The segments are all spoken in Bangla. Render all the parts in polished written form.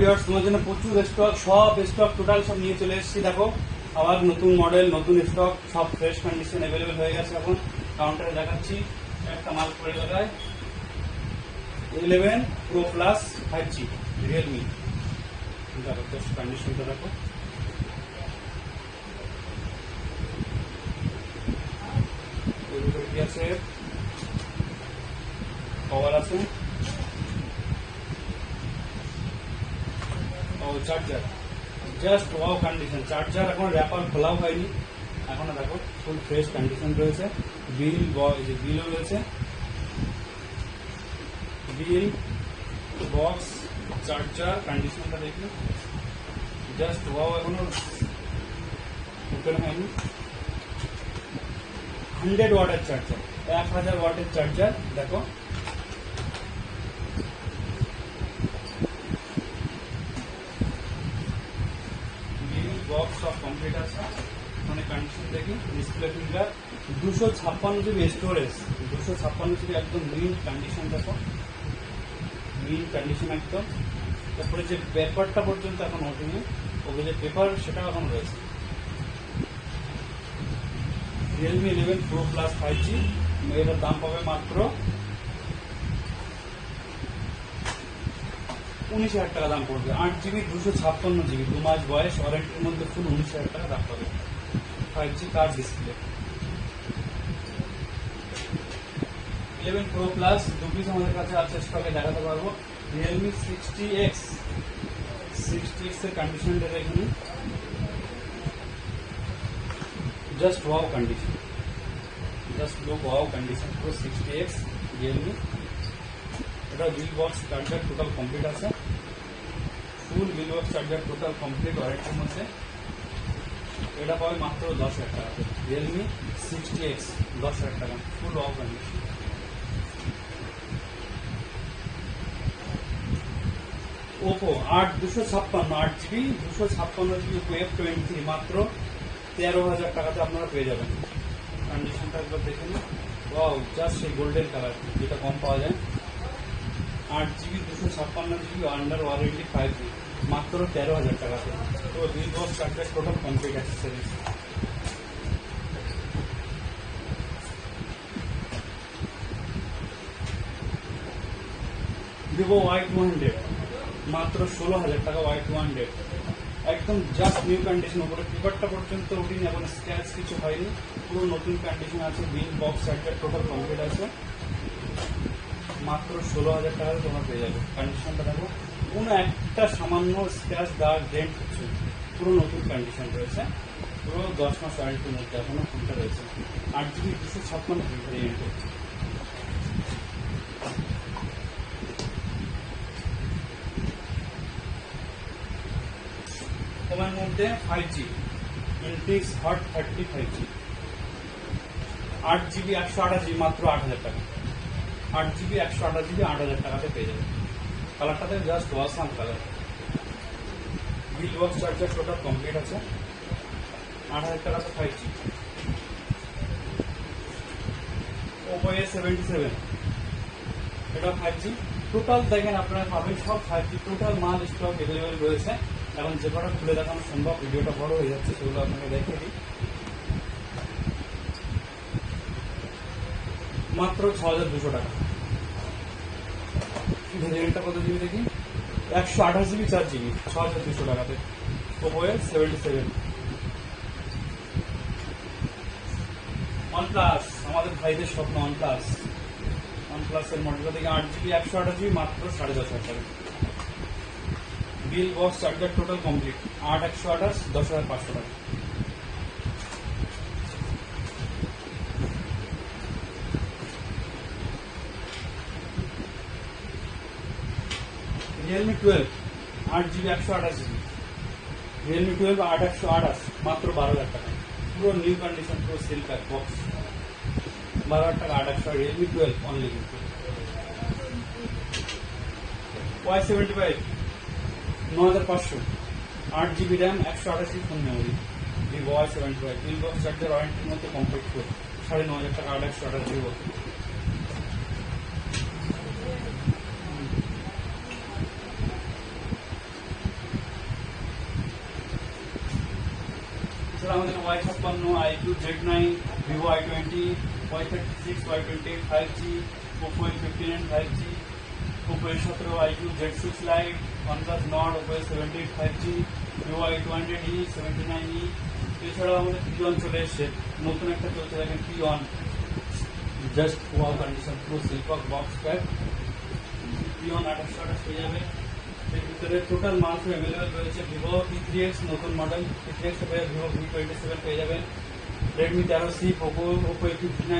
ভিউয়ার্স, তোমার জন্য প্রচুর স্টক, সব স্টক টোটাল সব নিয়ে চলে এসেছি। দেখো আবার নতুন মডেল, নতুন স্টক, সব ফ্রেশ কন্ডিশন অ্যাভেলেবেল হয়ে গেছে। এখন কাউন্টারে দেখাচ্ছি। একটা মাল পড়ে লাগায় 11 Pro Plus 5G রিয়েলমি। দেখো জাস্ট কন্ডিশনটা দেখো। এর ভিতরে কি আছে? কভার আছে, charger, just wow condition. Charger এখন র্যাপার খোলাও হয়নি, এখনো দেখো ফুল ফ্রেশ কন্ডিশন রয়েছে। বিলও রয়েছে, বিল, বক্স, চার্জার কন্ডিশনটা দেখি জাস্ট ওয়াও, এখনো ওপেন হয়নি। 100 ওয়াটের চার্জার, 1000 ওয়াটের চার্জার। দেখো বক্স সব কমপ্লিট আছে। মানে কন্ডিশন দেখি, display finger, 256 GB storage, 256 GB, একদম মিন কন্ডিশন। দেখো মিন কন্ডিশন একদম। তারপরে যে পেপারটা পর্যন্ত এখন ওঠেনি, ওগুলো যে পেপার সেটাও এখন রয়েছে। রিয়েলমি 11 Pro Plus 5G, এটার দাম পাবে মাত্র 19,000 টাকা দাম পড়বে। 8GB 256GB, 2 মাস বয়স, ওয়ারেন্টির মধ্যে ফুল 19,000 টাকা দাম পাবে। 5G card display. 11 Pro Plus 2 piece আমাদের কাছে আছে স্টকে, দেখাতে পারবো। রিয়েলমি 60X এর কন্ডিশনটা দেখুন, just wow condition, just look wow condition. পুরো 60X রিয়েলমি। এটা bill box charger total complete আছে, full bill box charger total complete ওয়ারেন্টির মধ্যে। এটা পাবে মাত্র 10,000 টাকা। রিয়েলমি 60X 10,000 টাকা, ফুল wow condition. Oppo 8GB 256GB F23 মাত্র 13,000 টাকাতে আপনারা পেয়ে যাবেন। কন্ডিশনটা একবার দেখে নিন। ওয়াও, জাস্ট সেই গোল্ডেন কালার, যেটা কম পাওয়া যায়। 8GB 256GB under warranty 5G মাত্র 13,000 টাকাতে। তো বিল box charger total complete accessories. Vivo Y200 মাত্র 16,000 টাকা। Y200 একদম জাস্ট নিউ কন্ডিশন, উপরে পেপারটা পর্যন্ত উঠিনি, এখন স্ক্র্যাচ কিছু হয়নি, পুরো নতুন কন্ডিশন আছে। বিল বক্স চার্জার টোটাল কমপ্লিট আছে, মাত্র 16,000 টাকাতে তোমরা পেয়ে যাবে। কন্ডিশনটা দেখো, কোনো একটা সামান্য স্ক্র্যাচ, দাগ, ডেন্ট কিছু, পুরো নতুন কন্ডিশন রয়েছে। পুরো 10 মাস ওয়ারেন্টির মধ্যে এখনো ফোনটা রয়েছে। 8GB 256GB ভেরিয়েন্টে। তোমার মধ্যে 5G Infinix hot 30 5G 8GB 128GB মাত্র 8,000 টাকা। 8GB 128GB 8,000 টাকাতে পেয়ে যাবে। কালারটাতে just awesome colour. Bill box charger total complete আছে, 8,000 টাকাতে 5G। Oppo A77 এটা 5G টোটাল। দেখেন আপনারা পাবেন সব 5G টোটাল মাল স্টক অ্যাভেলেবেল রয়েছে। এখন যে কটা খুলে দেখানো সম্ভব, ভিডিওটা বড় হয়ে যাচ্ছে, সেগুলো আপনাকে দেখে দিই। মাত্র 6,200 টাকা। ভেরিয়েন্টটা কত জিবি দেখি? 128GB 4GB 6,200 টাকাতে। Oppo A77। OnePlus, আমাদের ভাইদের স্বপ্ন OnePlus। OnePlus এর মডেলটা দেখি, 8GB 128GB মাত্র 10,500 টাকা। বিল বক্স চার্জার টোটাল কমপ্লিট, 8/128 10,500 টাকা। রিয়েলমি 12 8GB 128GB, রিয়েলমি 12 8/128 মাত্র 12,000 টাকা। পুরো নিউ কন্ডিশন, পুরো সিল প্যাক বক্স, 12,000 টাকা। 8/128 রিয়েলমি 12 অনলি। কিন্তু Y75 9,500, 8GB RAM, 128GB phone memory. Vivo Y75 bill box charger ওয়ারেন্টির মধ্যে কমপ্লিট করে 9,500 টাকা। 8/128 ভিভো। এছাড়া আমাদের Y56, iQ Z9, Vivo i20, Y36, Y28 5G, Oppo A15 5G, Oppo A17, iQ Z6 Lite, OnePlus Nord, Oppo A78 5G, Vivo i200e, 79e। এছাড়াও আমাদের পিওন চলে এসছে, নতুন একটা চলছে দেখেন পিওন, জাস্ট ওয়াও কন্ডিশন, পুরো সিলকক বক্স প্যাক। পিওন 2828 পেয়ে যাবে। এর ভিতরে টোটাল মাল অ্যাভেলেবেল রয়েছে। ভিভো P3X নতুন মডেল, P3X পেয়ে ভিভো V27 পেয়ে যাবেন, Redmi 13C, Oppo A59,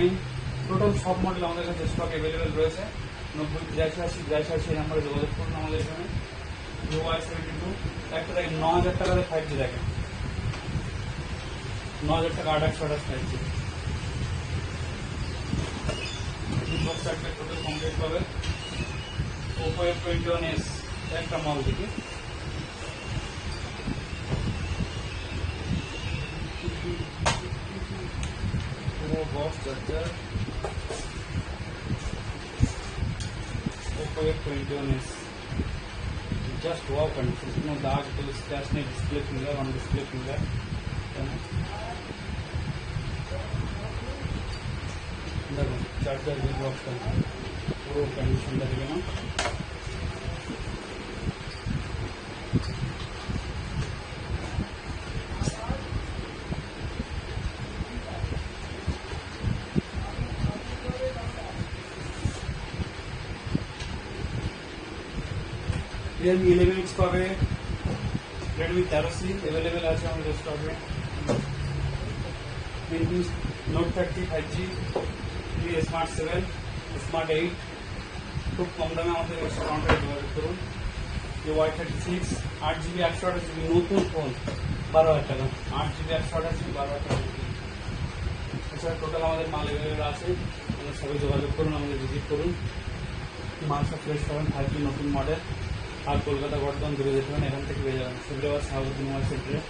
total সব মডেল আমাদের কাছে স্টক অ্যাভেলেবেল রয়েছে। 90 83 নাম্বারে যোগাযোগ করুন আমাদের এখানে। ভিভো Y72 একটা দেখেন 9,000 টাকাতে 5G দেখেন, 9,000 টাকা 828 5G বক্স থাকবে, টোটাল কমপ্লিট পাবে। ওপো F21s একটা মাল থেকে পুরো box charger, Oppo F21s, just wow condition, no dark, no scratch, no display finger on display finger। देखो चार्जर भी बॉक्स का पूरा कंडीशन लगेगा ना। Realme 11X পাবে, Redmi 13C अवेलेबल আছে আমাদের স্টকে। Infinix Note 30 5G, Smart 7, Smart 8 খুব কম দামে আমাদের কাউন্টারে যোগাযোগ করুন। Y36 8GB 128GB নতুন ফোন 12,000 টাকা, 8GB 128GB 12,000 টাকা। এছাড়া টোটাল আমাদের মাল অ্যাভেলেবেল আছে, আপনারা সবাই যোগাযোগ করুন, আমাদের ভিজিট করুন। মাল সব ফ্রেশ পাবেন, 5G নতুন মডেল। আর কলকাতা বর্ধমান দূরে যেতে হবে, এখান থেকে পেয়ে যাবেন। সুবিধাবাদ শাহাবুদ্দিন মোবাইল সেন্টারে।